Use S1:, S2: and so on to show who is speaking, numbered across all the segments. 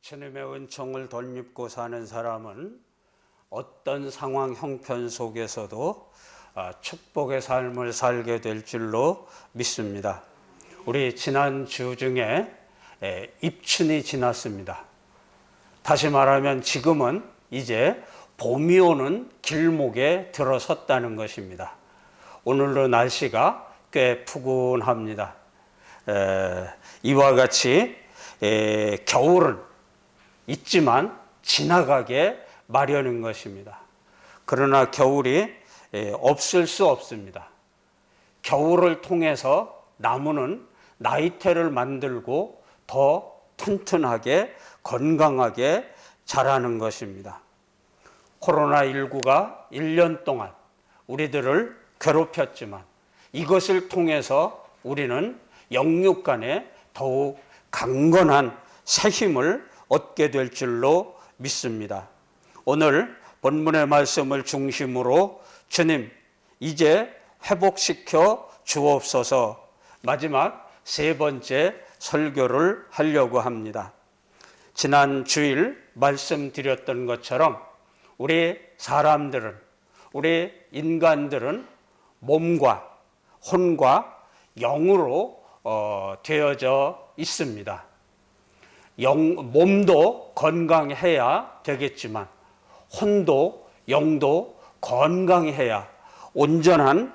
S1: 주님의 은총을 덧입고 사는 사람은 어떤 상황 형편 속에서도 축복의 삶을 살게 될 줄로 믿습니다. 우리 지난 주 중에 입춘이 지났습니다. 다시 말하면 지금은 이제 봄이 오는 길목에 들어섰다는 것입니다. 오늘도 날씨가 꽤 푸근합니다. 이와 같이 겨울은 있지만 지나가게 마련인 것입니다. 그러나 겨울이 없을 수 없습니다. 겨울을 통해서 나무는 나이테를 만들고 더 튼튼하게 건강하게 자라는 것입니다. 코로나19가 1년 동안 우리들을 괴롭혔지만 이것을 통해서 우리는 영육 간에 더욱 강건한 새 힘을 얻게 될 줄로 믿습니다. 오늘 본문의 말씀을 중심으로 주님 이제 회복시켜 주옵소서 마지막 세 번째 설교를 하려고 합니다. 지난 주일 말씀드렸던 것처럼 우리 사람들은, 우리 인간들은 몸과 혼과 영으로 되어져 있습니다. 몸도 건강해야 되겠지만 혼도 영도 건강해야 온전한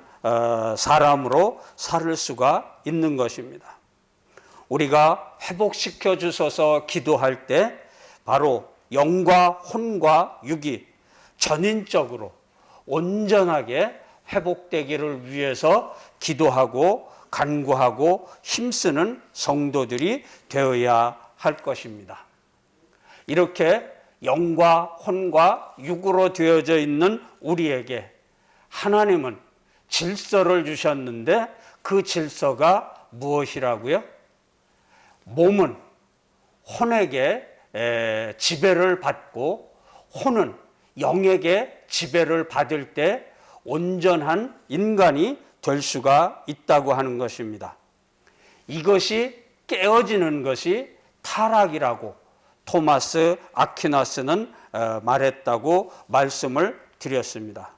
S1: 사람으로 살 수가 있는 것입니다. 우리가 회복시켜 주셔서 기도할 때 바로 영과 혼과 육이 전인적으로 온전하게 회복되기를 위해서 기도하고 간구하고 힘쓰는 성도들이 되어야 할 것입니다. 이렇게 영과 혼과 육으로 되어져 있는 우리에게 하나님은 질서를 주셨는데 그 질서가 무엇이라고요? 몸은 혼에게 지배를 받고 혼은 영에게 지배를 받을 때 온전한 인간이 될 수가 있다고 하는 것입니다. 이것이 깨어지는 것이 타락이라고 토마스 아퀴나스는 말했다고 말씀을 드렸습니다.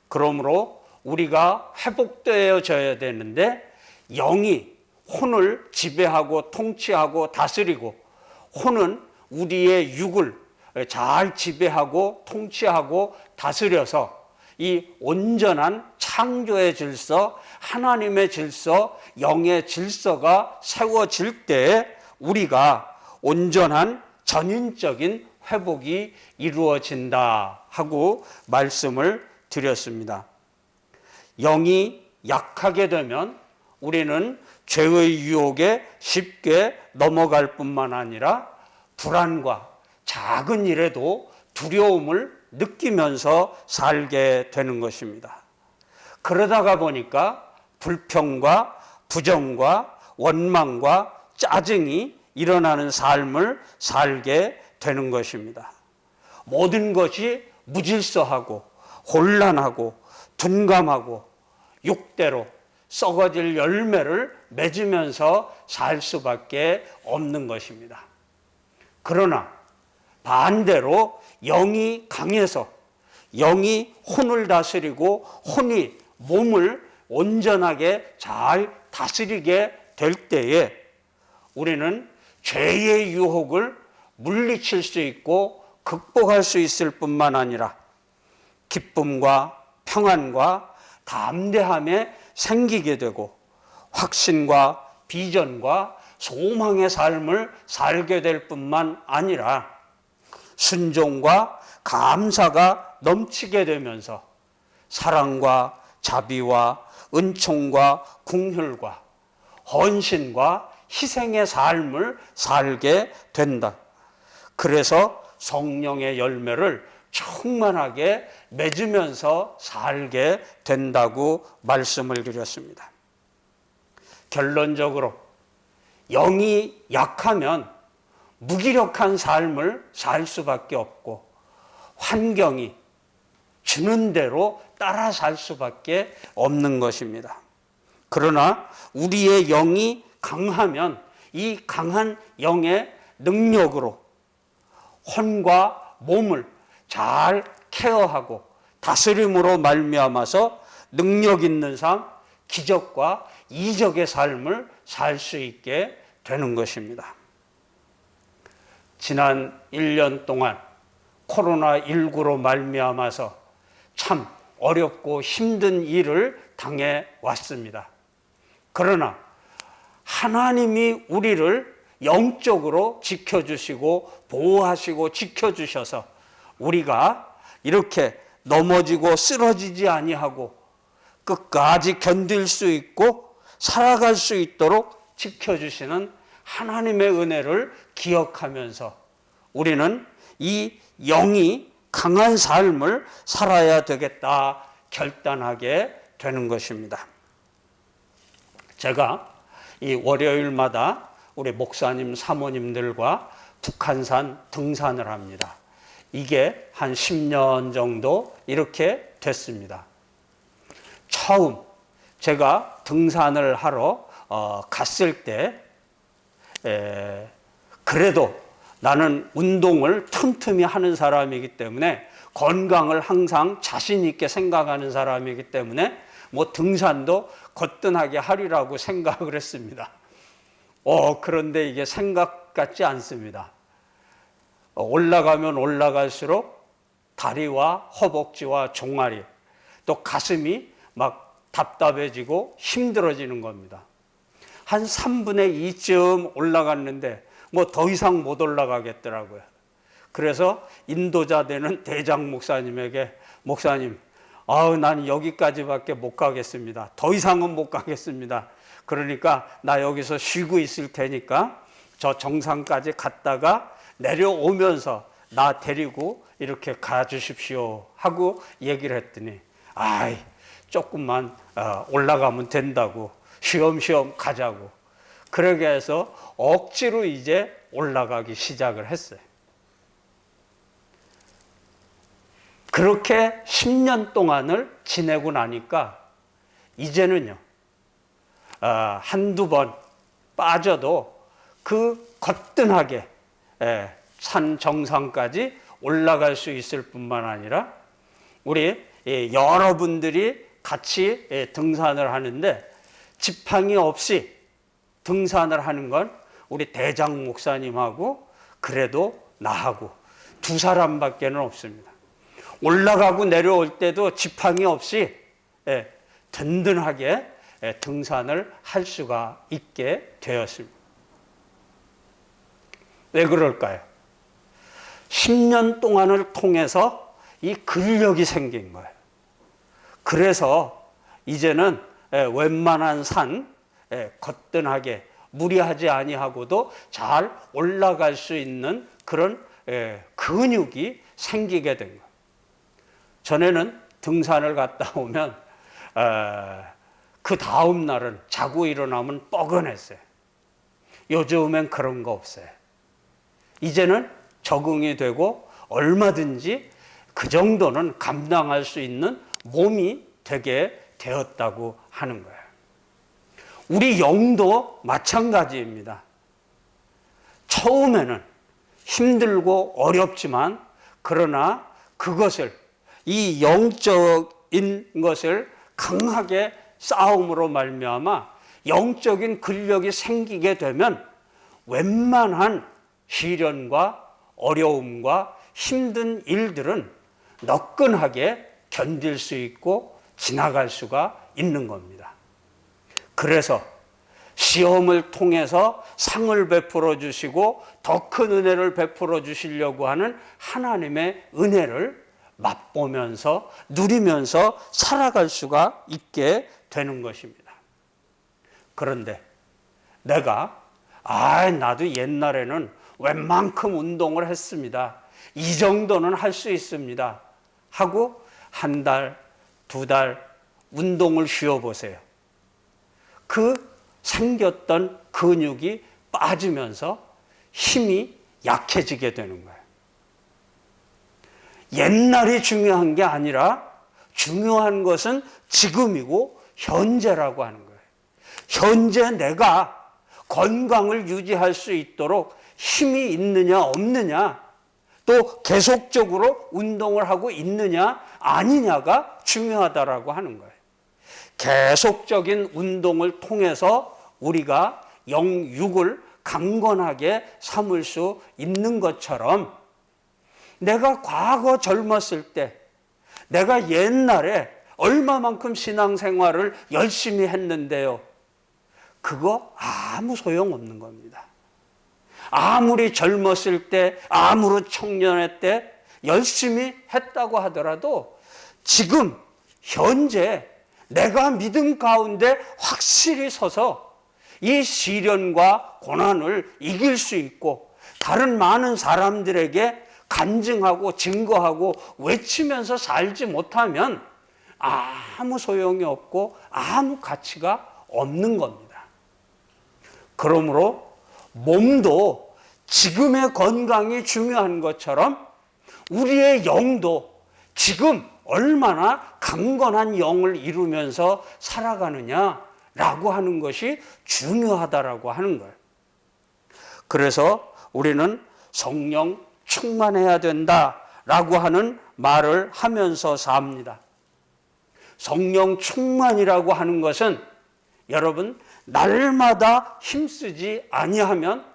S1: 그러므로 우리가 회복되어져야 되는데 영이 혼을 지배하고 통치하고 다스리고 혼은 우리의 육을 잘 지배하고 통치하고 다스려서 이 온전한 창조의 질서, 하나님의 질서, 영의 질서가 세워질 때 우리가 온전한 전인적인 회복이 이루어진다 하고 말씀을 드렸습니다. 영이 약하게 되면 우리는 죄의 유혹에 쉽게 넘어갈 뿐만 아니라 불안과 작은 일에도 두려움을 느끼면서 살게 되는 것입니다. 그러다가 보니까 불평과 부정과 원망과 짜증이 일어나는 삶을 살게 되는 것입니다. 모든 것이 무질서하고 혼란하고 둔감하고 육대로 썩어질 열매를 맺으면서 살 수밖에 없는 것입니다. 그러나 반대로 영이 강해서 영이 혼을 다스리고 혼이 몸을 온전하게 잘 다스리게 될 때에 우리는 죄의 유혹을 물리칠 수 있고 극복할 수 있을 뿐만 아니라 기쁨과 평안과 담대함에 생기게 되고 확신과 비전과 소망의 삶을 살게 될 뿐만 아니라 순종과 감사가 넘치게 되면서 사랑과 자비와 은총과 긍휼과 헌신과 희생의 삶을 살게 된다. 그래서 성령의 열매를 충만하게 맺으면서 살게 된다고 말씀을 드렸습니다. 결론적으로 영이 약하면 무기력한 삶을 살 수밖에 없고 환경이 주는 대로 따라 살 수밖에 없는 것입니다. 그러나 우리의 영이 강하면 이 강한 영의 능력으로 혼과 몸을 잘 케어하고 다스림으로 말미암아서 능력 있는 삶, 기적과 이적의 삶을 살 수 있게 되는 것입니다. 지난 1년 동안 코로나19로 말미암아서 참 어렵고 힘든 일을 당해 왔습니다. 그러나 하나님이 우리를 영적으로 지켜주시고 보호하시고 지켜주셔서 우리가 이렇게 넘어지고 쓰러지지 아니하고 끝까지 견딜 수 있고 살아갈 수 있도록 지켜주시는 하나님의 은혜를 기억하면서 우리는 이 영이 강한 삶을 살아야 되겠다 결단하게 되는 것입니다. 제가 이 월요일마다 우리 목사님, 사모님들과 북한산 등산을 합니다. 이게 한 10년 정도 이렇게 됐습니다. 처음 제가 등산을 하러 갔을 때 그래도 나는 운동을 틈틈이 하는 사람이기 때문에 건강을 항상 자신 있게 생각하는 사람이기 때문에 뭐 등산도 거뜬하게 하리라고 생각을 했습니다. 그런데 이게 생각 같지 않습니다. 올라가면 올라갈수록 다리와 허벅지와 종아리 또 가슴이 막 답답해지고 힘들어지는 겁니다. 한 3분의 2쯤 올라갔는데 뭐 더 이상 못 올라가겠더라고요. 그래서 인도자 되는 대장 목사님에게 목사님, 난 여기까지밖에 못 가겠습니다. 더 이상은 못 가겠습니다. 그러니까 나 여기서 쉬고 있을 테니까 저 정상까지 갔다가 내려오면서 나 데리고 이렇게 가주십시오 하고 얘기를 했더니 조금만 올라가면 된다고 쉬엄쉬엄 가자고 그러게 해서 억지로 이제 올라가기 시작을 했어요. 그렇게 10년 동안을 지내고 나니까 이제는요 한두 번 빠져도 그 거뜬하게 산 정상까지 올라갈 수 있을 뿐만 아니라 우리 여러분들이 같이 등산을 하는데 지팡이 없이 등산을 하는 건 우리 대장 목사님하고 그래도 나하고 두 사람밖에는 없습니다. 올라가고 내려올 때도 지팡이 없이 든든하게 등산을 할 수가 있게 되었습니다. 왜 그럴까요? 10년 동안을 통해서 이 근력이 생긴 거예요. 그래서 이제는 웬만한 산 거뜬하게 무리하지 아니하고도 잘 올라갈 수 있는 그런 근육이 생기게 된 거예요. 전에는 등산을 갔다 오면 그 다음 날은 자고 일어나면 뻐근했어요. 요즘엔 그런 거 없어요. 이제는 적응이 되고 얼마든지 그 정도는 감당할 수 있는 몸이 되게 되었다고 하는 거예요. 우리 영도 마찬가지입니다. 처음에는 힘들고 어렵지만 그러나 그것을 이 영적인 것을 강하게 싸움으로 말미암아 영적인 근력이 생기게 되면 웬만한 시련과 어려움과 힘든 일들은 너끈하게 견딜 수 있고 지나갈 수가 있는 겁니다. 그래서 시험을 통해서 상을 베풀어 주시고 더 큰 은혜를 베풀어 주시려고 하는 하나님의 은혜를 맛보면서 누리면서 살아갈 수가 있게 되는 것입니다. 그런데 내가 나도 옛날에는 웬만큼 운동을 했습니다. 이 정도는 할 수 있습니다. 하고 한 달, 두 달 운동을 쉬어보세요. 그 생겼던 근육이 빠지면서 힘이 약해지게 되는 거예요. 옛날이 중요한 게 아니라 중요한 것은 지금이고 현재라고 하는 거예요. 현재 내가 건강을 유지할 수 있도록 힘이 있느냐 없느냐 또 계속적으로 운동을 하고 있느냐 아니냐가 중요하다라고 하는 거예요. 계속적인 운동을 통해서 우리가 영육을 강건하게 삼을 수 있는 것처럼 내가 과거 젊었을 때, 내가 옛날에 얼마만큼 신앙생활을 열심히 했는데요. 그거 아무 소용없는 겁니다. 아무리 젊었을 때, 아무리 청년의 때 열심히 했다고 하더라도 지금 현재 내가 믿음 가운데 확실히 서서 이 시련과 고난을 이길 수 있고 다른 많은 사람들에게 간증하고 증거하고 외치면서 살지 못하면 아무 소용이 없고 아무 가치가 없는 겁니다. 그러므로 몸도 지금의 건강이 중요한 것처럼 우리의 영도 지금 얼마나 강건한 영을 이루면서 살아가느냐라고 하는 것이 중요하다라고 하는 거예요. 그래서 우리는 성령 충만해야 된다라고 하는 말을 하면서 삽니다. 성령 충만이라고 하는 것은 여러분 날마다 힘쓰지 아니하면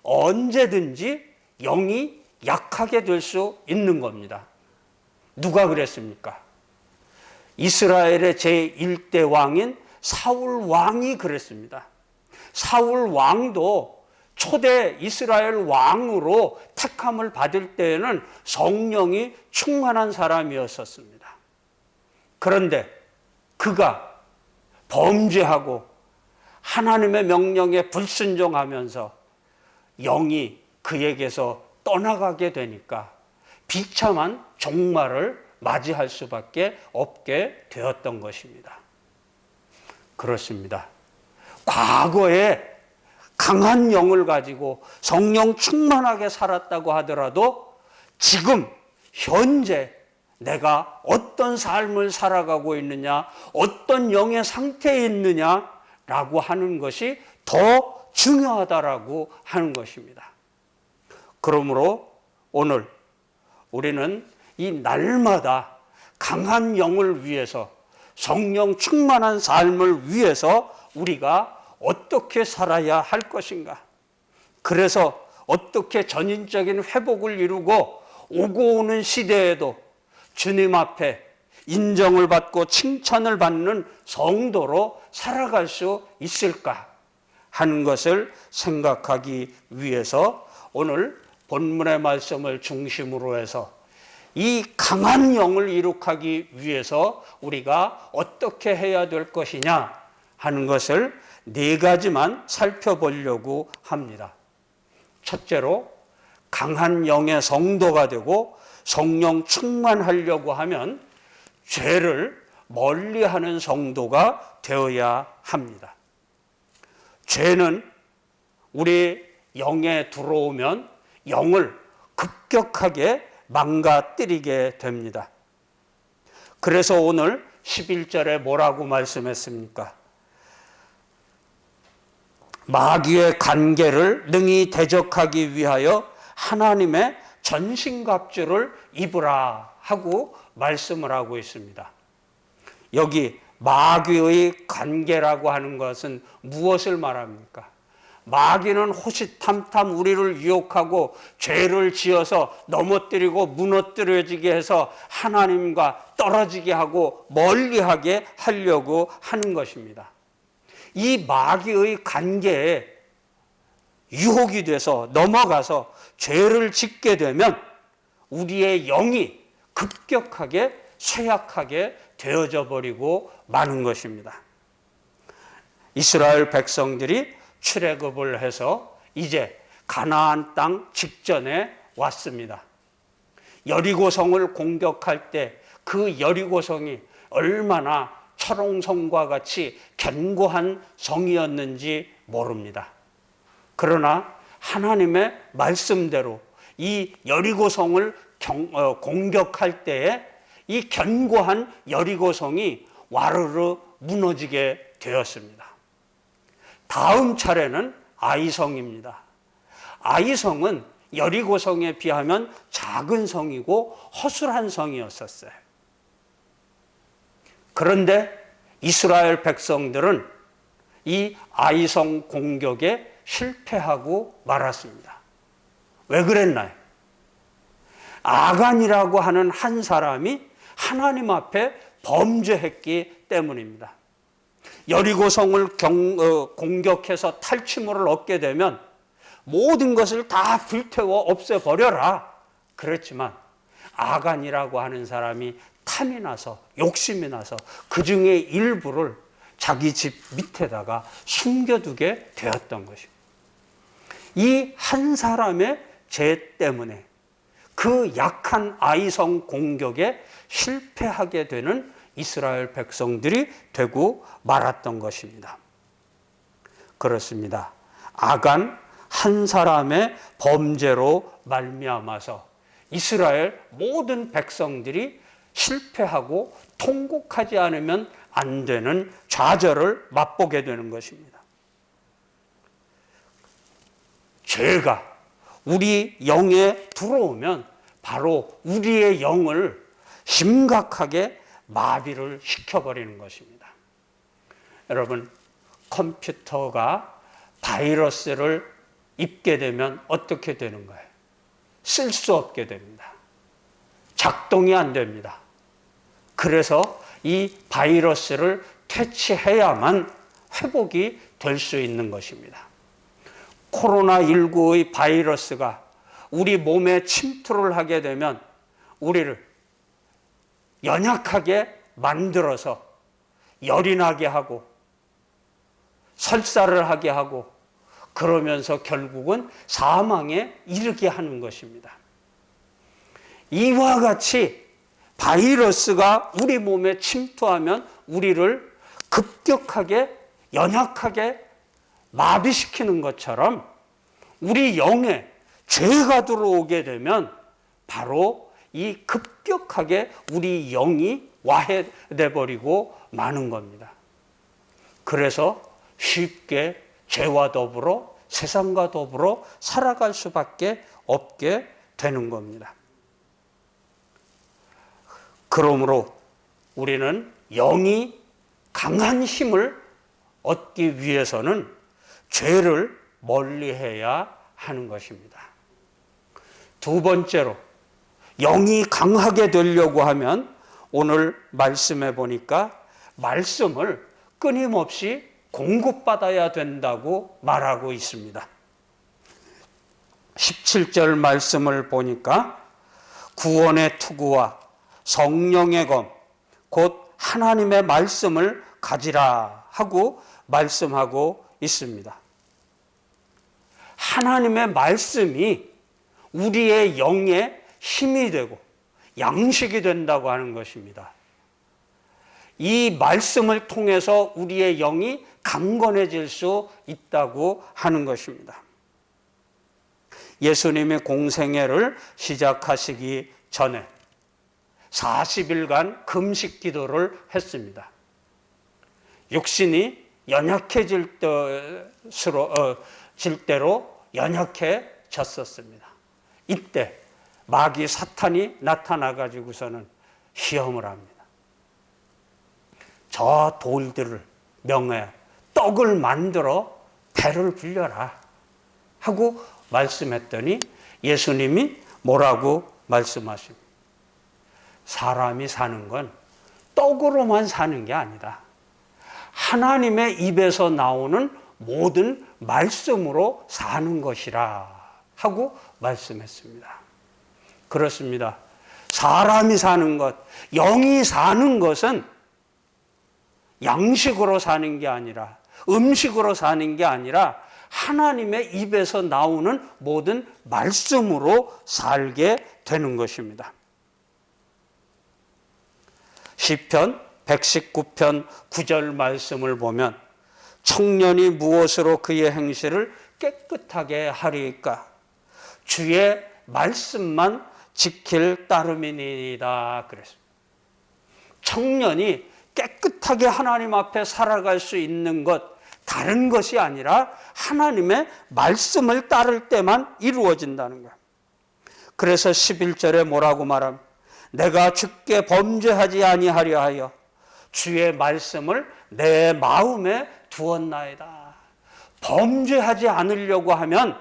S1: 언제든지 영이 약하게 될 수 있는 겁니다. 누가 그랬습니까? 이스라엘의 제1대 왕인 사울 왕이 그랬습니다. 사울 왕도 초대 이스라엘 왕으로 택함을 받을 때에는 성령이 충만한 사람이었었습니다. 그런데 그가 범죄하고 하나님의 명령에 불순종하면서 영이 그에게서 떠나가게 되니까 비참한 종말을 맞이할 수밖에 없게 되었던 것입니다. 그렇습니다. 과거에 강한 영을 가지고 성령 충만하게 살았다고 하더라도 지금 현재 내가 어떤 삶을 살아가고 있느냐, 어떤 영의 상태에 있느냐라고 하는 것이 더 중요하다라고 하는 것입니다. 그러므로 오늘 우리는 이 날마다 강한 영을 위해서 성령 충만한 삶을 위해서 우리가 어떻게 살아야 할 것인가? 그래서 어떻게 전인적인 회복을 이루고 오고 오는 시대에도 주님 앞에 인정을 받고 칭찬을 받는 성도로 살아갈 수 있을까 하는 것을 생각하기 위해서 오늘 본문의 말씀을 중심으로 해서 이 강한 영을 이룩하기 위해서 우리가 어떻게 해야 될 것이냐 하는 것을 4가지만 살펴보려고 합니다. 첫째로 강한 영의 성도가 되고 성령 충만하려고 하면 죄를 멀리하는 성도가 되어야 합니다. 죄는 우리 영에 들어오면 영을 급격하게 망가뜨리게 됩니다. 그래서 오늘 11절에 뭐라고 말씀했습니까? 마귀의 간계를 능히 대적하기 위하여 하나님의 전신갑주를 입으라 하고 말씀을 하고 있습니다. 여기 마귀의 간계라고 하는 것은 무엇을 말합니까? 마귀는 호시탐탐 우리를 유혹하고 죄를 지어서 넘어뜨리고 무너뜨려지게 해서 하나님과 떨어지게 하고 멀리하게 하려고 하는 것입니다. 이 마귀의 간계에 유혹이 돼서 넘어가서 죄를 짓게 되면 우리의 영이 급격하게 쇠약하게 되어져 버리고 마는 것입니다. 이스라엘 백성들이 출애굽을 해서 이제 가나안 땅 직전에 왔습니다. 여리고성을 공격할 때 그 여리고성이 얼마나 철옹성과 같이 견고한 성이었는지 모릅니다. 그러나 하나님의 말씀대로 이 여리고성을 공격할 때에 이 견고한 여리고성이 와르르 무너지게 되었습니다. 다음 차례는 아이성입니다. 아이성은 여리고성에 비하면 작은 성이고 허술한 성이었었어요. 그런데 이스라엘 백성들은 이 아이성 공격에 실패하고 말았습니다. 왜 그랬나요? 아간이라고 하는 한 사람이 하나님 앞에 범죄했기 때문입니다. 여리고성을 공격해서 탈취물을 얻게 되면 모든 것을 다 불태워 없애버려라 그랬지만, 아간이라고 하는 사람이 탐이 나서, 욕심이 나서 그 중에 일부를 자기 집 밑에다가 숨겨두게 되었던 것입니다. 이 한 사람의 죄 때문에 그 약한 아이성 공격에 실패하게 되는 이스라엘 백성들이 되고 말았던 것입니다. 그렇습니다. 아간 한 사람의 범죄로 말미암아서 이스라엘 모든 백성들이 실패하고 통곡하지 않으면 안 되는 좌절을 맛보게 되는 것입니다. 죄가 우리 영에 들어오면 바로 우리의 영을 심각하게 마비를 시켜버리는 것입니다. 여러분, 컴퓨터가 바이러스를 입게 되면 어떻게 되는 거예요? 쓸 수 없게 됩니다. 작동이 안 됩니다. 그래서 이 바이러스를 퇴치해야만 회복이 될 수 있는 것입니다. 코로나19의 바이러스가 우리 몸에 침투를 하게 되면 우리를 연약하게 만들어서 열이 나게 하고 설사를 하게 하고, 그러면서 결국은 사망에 이르게 하는 것입니다. 이와 같이 바이러스가 우리 몸에 침투하면 우리를 급격하게 연약하게 마비시키는 것처럼 우리 영에 죄가 들어오게 되면 바로 이 급격하게 우리 영이 와해돼 버리고 마는 겁니다. 그래서 쉽게 죄와 더불어 세상과 더불어 살아갈 수밖에 없게 되는 겁니다. 그러므로 우리는 영이 강한 힘을 얻기 위해서는 죄를 멀리해야 하는 것입니다. 두 번째로, 영이 강하게 되려고 하면 오늘 말씀해 보니까 말씀을 끊임없이 공급받아야 된다고 말하고 있습니다. 17절 말씀을 보니까 구원의 투구와 성령의 검, 곧 하나님의 말씀을 가지라 하고 말씀하고 있습니다. 하나님의 말씀이 우리의 영에 힘이 되고 양식이 된다고 하는 것입니다. 이 말씀을 통해서 우리의 영이 강건해질 수 있다고 하는 것입니다. 예수님의 공생애를 시작하시기 전에 40일간 금식 기도를 했습니다. 육신이 연약해질 대로 연약해졌었습니다. 이때 마귀 사탄이 나타나가지고서는 시험을 합니다. 저 돌들을 명해 떡을 만들어 배를 불려라 하고 말씀했더니 예수님이 뭐라고 말씀하십니까? 사람이 사는 건 떡으로만 사는 게 아니다. 하나님의 입에서 나오는 모든 말씀으로 사는 것이라 하고 말씀했습니다. 그렇습니다. 사람이 사는 것, 영이 사는 것은 양식으로 사는 게 아니라, 음식으로 사는 게 아니라 하나님의 입에서 나오는 모든 말씀으로 살게 되는 것입니다. 시편 119편 9절 말씀을 보면 청년이 무엇으로 그의 행실을 깨끗하게 하리까? 주의 말씀만 지킬 따름이니이다 그랬습니다. 청년이 깨끗하게 하나님 앞에 살아갈 수 있는 것, 다른 것이 아니라 하나님의 말씀을 따를 때만 이루어진다는 거예요. 그래서 11절에 뭐라고 말함? 내가 주께 범죄하지 아니하려 하여 주의 말씀을 내 마음에 두었나이다. 범죄하지 않으려고 하면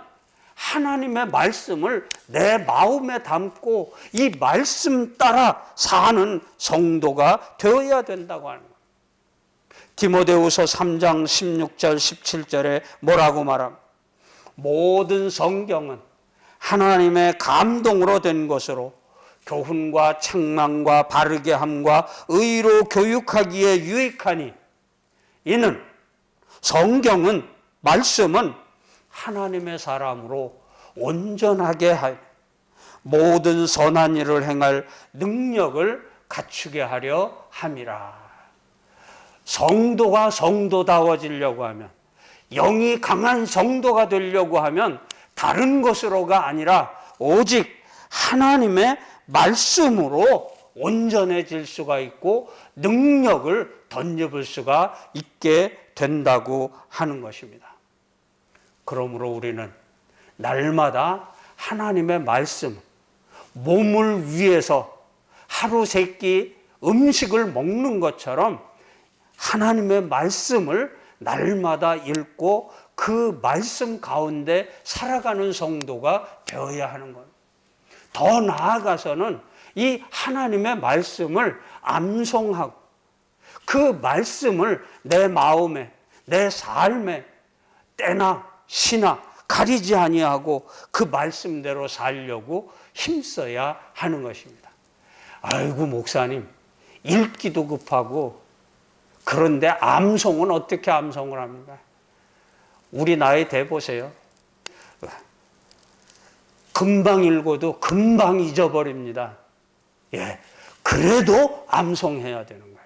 S1: 하나님의 말씀을 내 마음에 담고 이 말씀 따라 사는 성도가 되어야 된다고 하는 거예요. 디모데후서 3장 16절 17절에 뭐라고 말함? 모든 성경은 하나님의 감동으로 된 것으로 교훈과 책망과 바르게 함과 의로 교육하기에 유익하니, 이는 성경은, 말씀은 하나님의 사람으로 온전하게 하여 모든 선한 일을 행할 능력을 갖추게 하려 함이라. 성도가 성도다워지려고 하면, 영이 강한 성도가 되려고 하면 다른 것으로가 아니라 오직 하나님의 말씀으로 온전해질 수가 있고 능력을 덧입을 수가 있게 된다고 하는 것입니다. 그러므로 우리는 날마다 하나님의 말씀, 몸을 위해서 하루 세 끼 음식을 먹는 것처럼 하나님의 말씀을 날마다 읽고 그 말씀 가운데 살아가는 성도가 되어야 하는 것. 더 나아가서는 이 하나님의 말씀을 암송하고 그 말씀을 내 마음에, 내 삶에 때나 시나 가리지 아니하고 그 말씀대로 살려고 힘써야 하는 것입니다. 아이고 목사님, 읽기도 급하고 그런데 암송은 어떻게 암송을 합니까? 우리 나이 돼 보세요. 금방 읽어도 금방 잊어버립니다. 예, 그래도 암송해야 되는 거예요.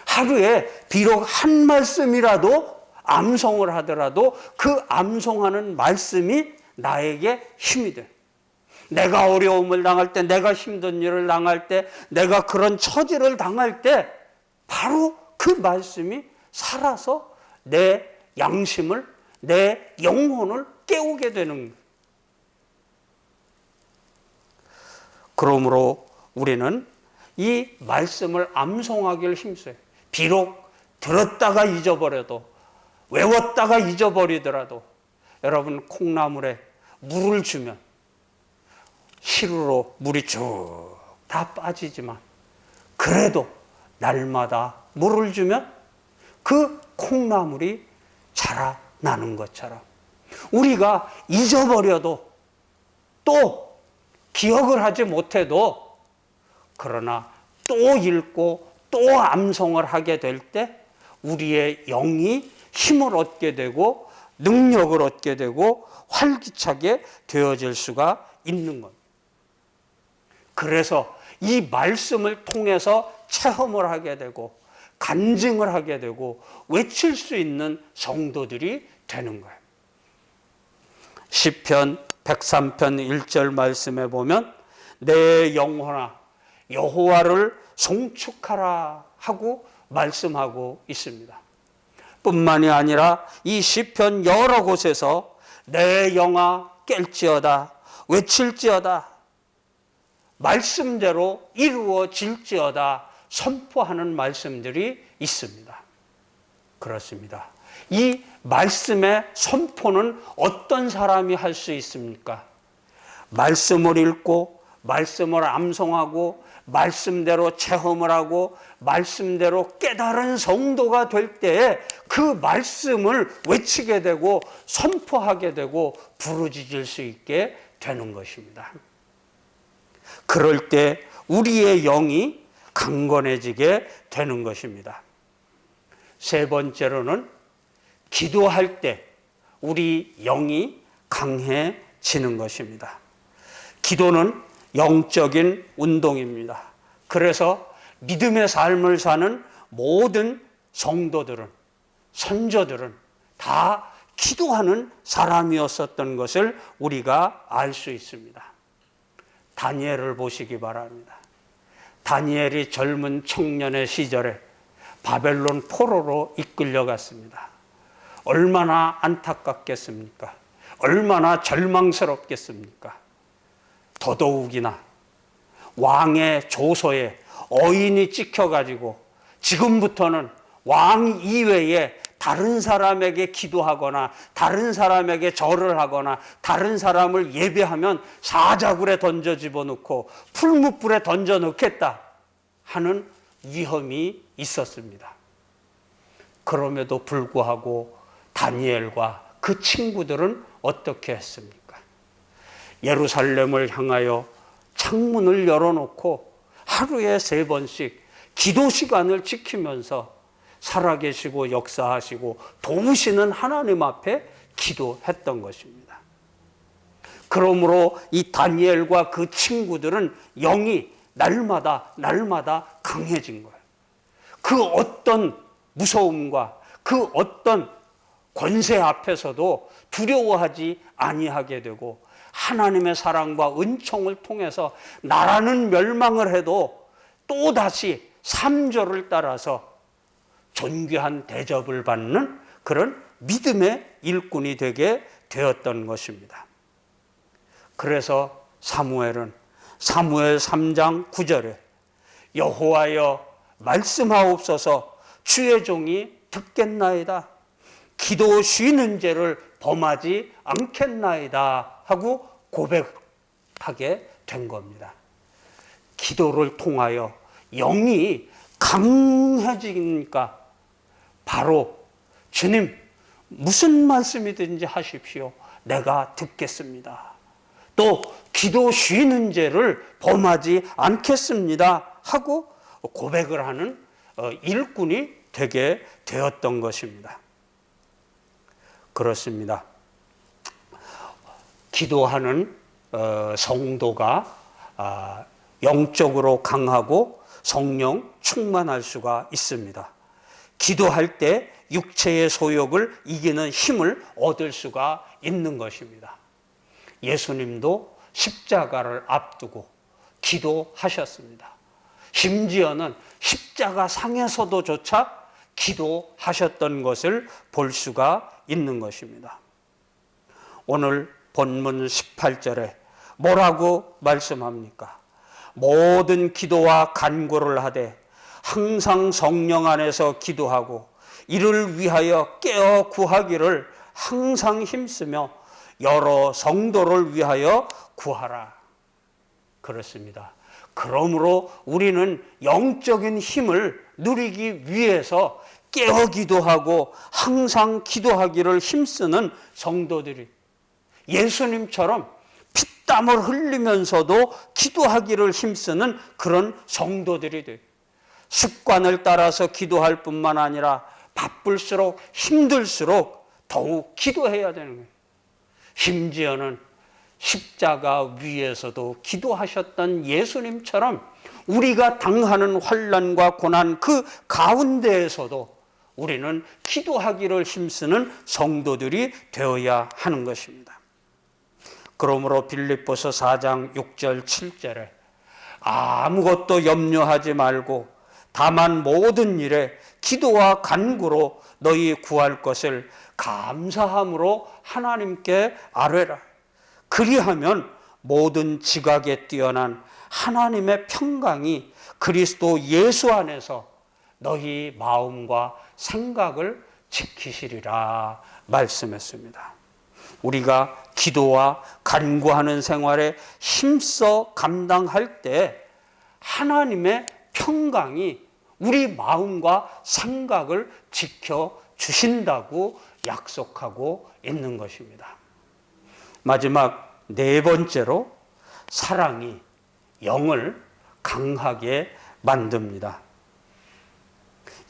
S1: 하루에 비록 한 말씀이라도 암송을 하더라도 그 암송하는 말씀이 나에게 힘이 돼. 내가 어려움을 당할 때, 내가 힘든 일을 당할 때, 내가 그런 처지를 당할 때 바로 그 말씀이 살아서 내 양심을, 내 영혼을 깨우게 되는 거예요. 그러므로 우리는 이 말씀을 암송하기를 힘써요. 비록 들었다가 잊어버려도, 외웠다가 잊어버리더라도, 여러분 콩나물에 물을 주면 시루로 물이 쭉 다 빠지지만 그래도 날마다 물을 주면 그 콩나물이 자라나는 것처럼 우리가 잊어버려도 또 기억을 하지 못해도 그러나 또 읽고 또 암송을 하게 될 때 우리의 영이 힘을 얻게 되고 능력을 얻게 되고 활기차게 되어질 수가 있는 겁니다. 그래서 이 말씀을 통해서 체험을 하게 되고 간증을 하게 되고 외칠 수 있는 성도들이 되는 거예요. 시편 103편 1절 말씀에 보면 내 영혼아 여호와를 송축하라 하고 말씀하고 있습니다. 뿐만이 아니라 이 시편 여러 곳에서 내 영아 깰지어다, 외칠지어다, 말씀대로 이루어질지어다 선포하는 말씀들이 있습니다. 그렇습니다. 이 말씀의 선포는 어떤 사람이 할 수 있습니까? 말씀을 읽고 말씀을 암송하고 말씀대로 체험을 하고 말씀대로 깨달은 성도가 될 때에 그 말씀을 외치게 되고 선포하게 되고 부르짖을 수 있게 되는 것입니다. 그럴 때 우리의 영이 강건해지게 되는 것입니다. 세 번째로는 기도할 때 우리 영이 강해지는 것입니다. 기도는 영적인 운동입니다. 그래서 믿음의 삶을 사는 모든 성도들은, 선조들은 다 기도하는 사람이었었던 것을 우리가 알 수 있습니다. 다니엘을 보시기 바랍니다. 다니엘이 젊은 청년의 시절에 바벨론 포로로 이끌려갔습니다. 얼마나 안타깝겠습니까? 얼마나 절망스럽겠습니까? 더더욱이나 왕의 조서에 어인이 찍혀가지고 지금부터는 왕 이외에 다른 사람에게 기도하거나 다른 사람에게 절을 하거나 다른 사람을 예배하면 사자굴에 던져 집어넣고 풀무불에 던져 넣겠다 하는 위험이 있었습니다. 그럼에도 불구하고 다니엘과 그 친구들은 어떻게 했습니까? 예루살렘을 향하여 창문을 열어놓고 하루에 3번씩 기도 시간을 지키면서 살아계시고 역사하시고 도우시는 하나님 앞에 기도했던 것입니다. 그러므로 이 다니엘과 그 친구들은 영이 날마다 강해진 거예요. 그 어떤 무서움과 그 어떤 권세 앞에서도 두려워하지 아니하게 되고 하나님의 사랑과 은총을 통해서 나라는 멸망을 해도 또다시 3조를 따라서 존귀한 대접을 받는 그런 믿음의 일꾼이 되게 되었던 것입니다. 그래서 사무엘은 사무엘 3장 9절에 여호와여 말씀하옵소서 주의 종이 듣겠나이다. 기도 쉬는 죄를 범하지 않겠나이다 하고 고백하게 된 겁니다. 기도를 통하여 영이 강해지니까 바로 주님 무슨 말씀이든지 하십시오. 내가 듣겠습니다. 또 기도 쉬는 죄를 범하지 않겠습니다 하고 고백을 하는 일꾼이 되게 되었던 것입니다. 그렇습니다. 기도하는 성도가 영적으로 강하고 성령 충만할 수가 있습니다. 기도할 때 육체의 소욕을 이기는 힘을 얻을 수가 있는 것입니다. 예수님도 십자가를 앞두고 기도하셨습니다. 심지어는 십자가 상에서도 조차 기도하셨던 것을 볼 수가 있는 것입니다. 오늘 본문 18절에 뭐라고 말씀합니까? 모든 기도와 간구를 하되 항상 성령 안에서 기도하고 이를 위하여 깨어 구하기를 항상 힘쓰며 여러 성도를 위하여 구하라. 그렇습니다. 그러므로 우리는 영적인 힘을 누리기 위해서 깨어 기도하고 항상 기도하기를 힘쓰는 성도들이 예수님처럼 피땀을 흘리면서도 기도하기를 힘쓰는 그런 성도들이 돼요. 습관을 따라서 기도할 뿐만 아니라 바쁠수록 힘들수록 더욱 기도해야 되는 거예요. 심지어는 십자가 위에서도 기도하셨던 예수님처럼 우리가 당하는 환난과 고난 그 가운데에서도 우리는 기도하기를 힘쓰는 성도들이 되어야 하는 것입니다. 그러므로 빌립보서 4장 6절 7절에 아무것도 염려하지 말고 다만 모든 일에 기도와 간구로 너희 구할 것을 감사함으로 하나님께 아뢰라. 그리하면 모든 지각에 뛰어난 하나님의 평강이 그리스도 예수 안에서 너희 마음과 생각을 지키시리라 말씀했습니다. 우리가 기도와 간구하는 생활에 힘써 감당할 때 하나님의 평강이 우리 마음과 생각을 지켜주신다고 약속하고 있는 것입니다. 마지막 4번째로 사랑이 영을 강하게 만듭니다.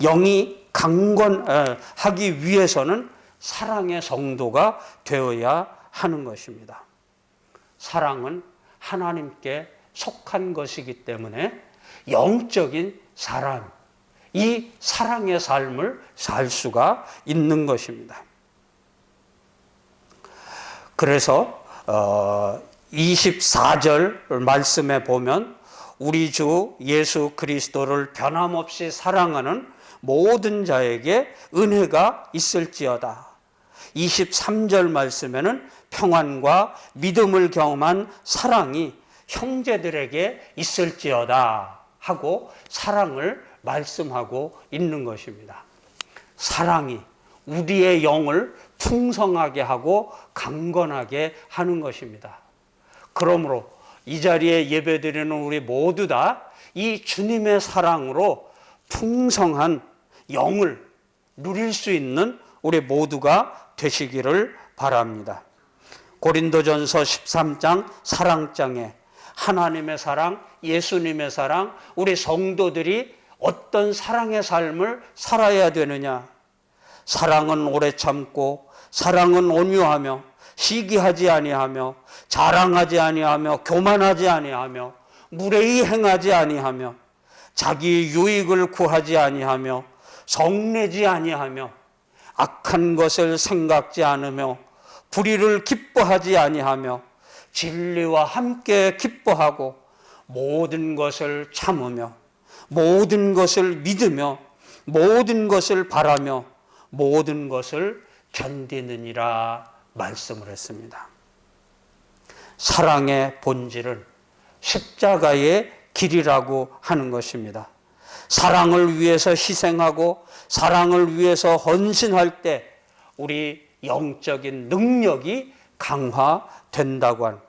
S1: 영이 강건하기 위해서는 사랑의 성도가 되어야 하는 것입니다. 사랑은 하나님께 속한 것이기 때문에 영적인 사람, 이 사랑의 삶을 살 수가 있는 것입니다. 그래서 24절 말씀에 보면 우리 주 예수 그리스도를 변함없이 사랑하는 모든 자에게 은혜가 있을지어다. 23절 말씀에는 평안과 믿음을 경험한 사랑이 형제들에게 있을지어다 하고 사랑을 말씀하고 있는 것입니다. 사랑이 우리의 영을 풍성하게 하고 강건하게 하는 것입니다. 그러므로 이 자리에 예배드리는 우리 모두 다 이 주님의 사랑으로 풍성한 영을 누릴 수 있는 우리 모두가 되시기를 바랍니다. 고린도전서 13장 사랑장에 하나님의 사랑, 예수님의 사랑, 우리 성도들이 어떤 사랑의 삶을 살아야 되느냐. 사랑은 오래 참고, 사랑은 온유하며, 시기하지 아니하며, 자랑하지 아니하며, 교만하지 아니하며, 무례히 행하지 아니하며, 자기 유익을 구하지 아니하며, 성내지 아니하며, 악한 것을 생각지 않으며, 불의를 기뻐하지 아니하며, 진리와 함께 기뻐하고, 모든 것을 참으며, 모든 것을 믿으며, 모든 것을 바라며, 모든 것을 견디느니라 말씀을 했습니다. 사랑의 본질은 십자가의 길이라고 하는 것입니다. 사랑을 위해서 희생하고 사랑을 위해서 헌신할 때 우리 영적인 능력이 강화된다고 하는,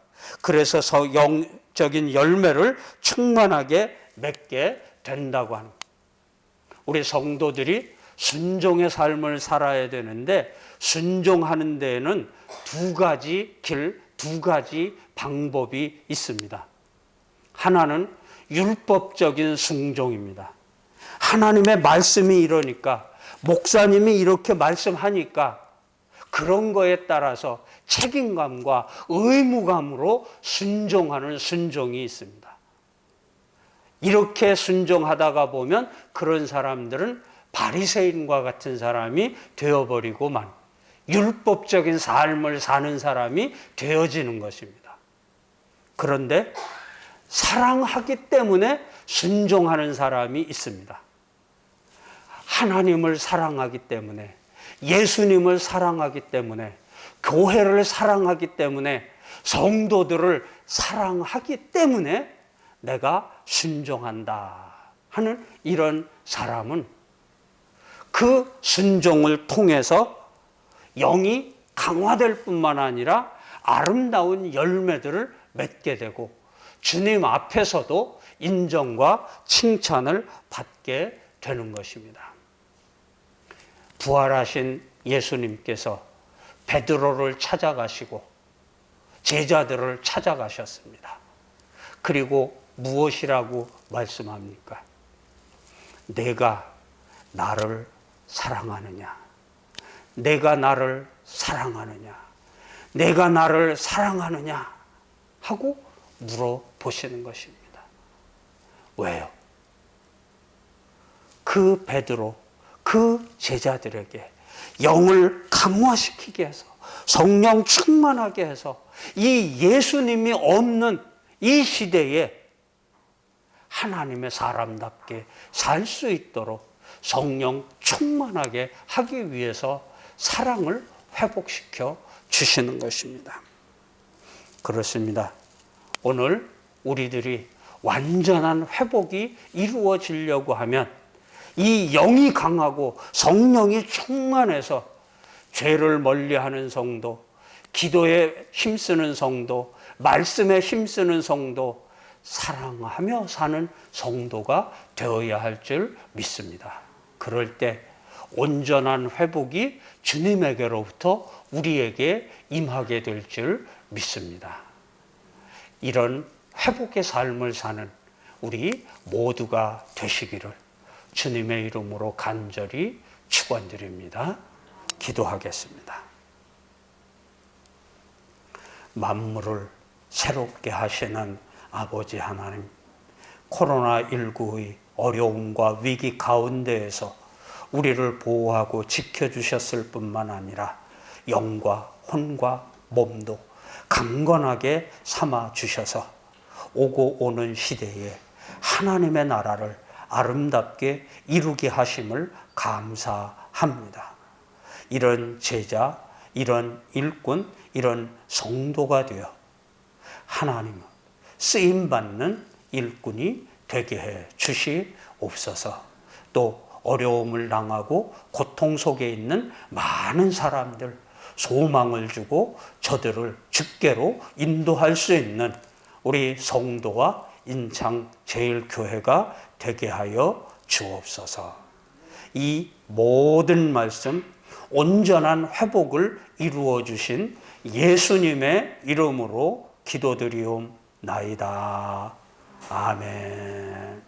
S1: 그래서 영적인 열매를 충만하게 맺게 된다고 하는, 우리 성도들이 순종의 삶을 살아야 되는데 순종하는 데에는 두 가지 길, 두 가지 방법이 있습니다. 하나는 율법적인 순종입니다. 하나님의 말씀이 이러니까, 목사님이 이렇게 말씀하니까 그런 거에 따라서 책임감과 의무감으로 순종하는 순종이 있습니다. 이렇게 순종하다가 보면 그런 사람들은 바리새인과 같은 사람이 되어버리고만 율법적인 삶을 사는 사람이 되어지는 것입니다. 그런데 사랑하기 때문에 순종하는 사람이 있습니다. 하나님을 사랑하기 때문에, 예수님을 사랑하기 때문에, 교회를 사랑하기 때문에, 성도들을 사랑하기 때문에 내가 순종한다 하는 이런 사람은 그 순종을 통해서 영이 강화될 뿐만 아니라 아름다운 열매들을 맺게 되고 주님 앞에서도 인정과 칭찬을 받게 되는 것입니다. 부활하신 예수님께서 베드로를 찾아가시고 제자들을 찾아가셨습니다. 그리고 무엇이라고 말씀합니까? 내가 나를 사랑하느냐? 내가 나를 사랑하느냐? 내가 나를 사랑하느냐? 하고 물어보시는 것입니다. 왜요? 그 베드로, 그 제자들에게 영을 강화시키게 해서, 성령 충만하게 해서 이 예수님이 없는 이 시대에 하나님의 사람답게 살 수 있도록 성령 충만하게 하기 위해서 사랑을 회복시켜 주시는 것입니다. 그렇습니다. 오늘 우리들이 완전한 회복이 이루어지려고 하면 이 영이 강하고 성령이 충만해서 죄를 멀리하는 성도, 기도에 힘쓰는 성도, 말씀에 힘쓰는 성도, 사랑하며 사는 성도가 되어야 할 줄 믿습니다. 그럴 때 온전한 회복이 주님에게로부터 우리에게 임하게 될 줄 믿습니다. 이런 회복의 삶을 사는 우리 모두가 되시기를 주님의 이름으로 간절히 축원드립니다. 기도하겠습니다. 만물을 새롭게 하시는 아버지 하나님, 코로나19의 어려움과 위기 가운데에서 우리를 보호하고 지켜주셨을 뿐만 아니라 영과 혼과 몸도 강건하게 삼아 주셔서 오고 오는 시대에 하나님의 나라를 아름답게 이루게 하심을 감사합니다. 이런 제자, 이런 일꾼, 이런 성도가 되어 하나님 쓰임받는 일꾼이 되게 해 주시옵소서. 또 어려움을 당하고 고통 속에 있는 많은 사람들, 소망을 주고 저들을 주께로 인도할 수 있는 우리 성도와 인창제일교회가 되게 하여 주옵소서. 이 모든 말씀, 온전한 회복을 이루어 주신 예수님의 이름으로 기도드리옵나이다. 아멘.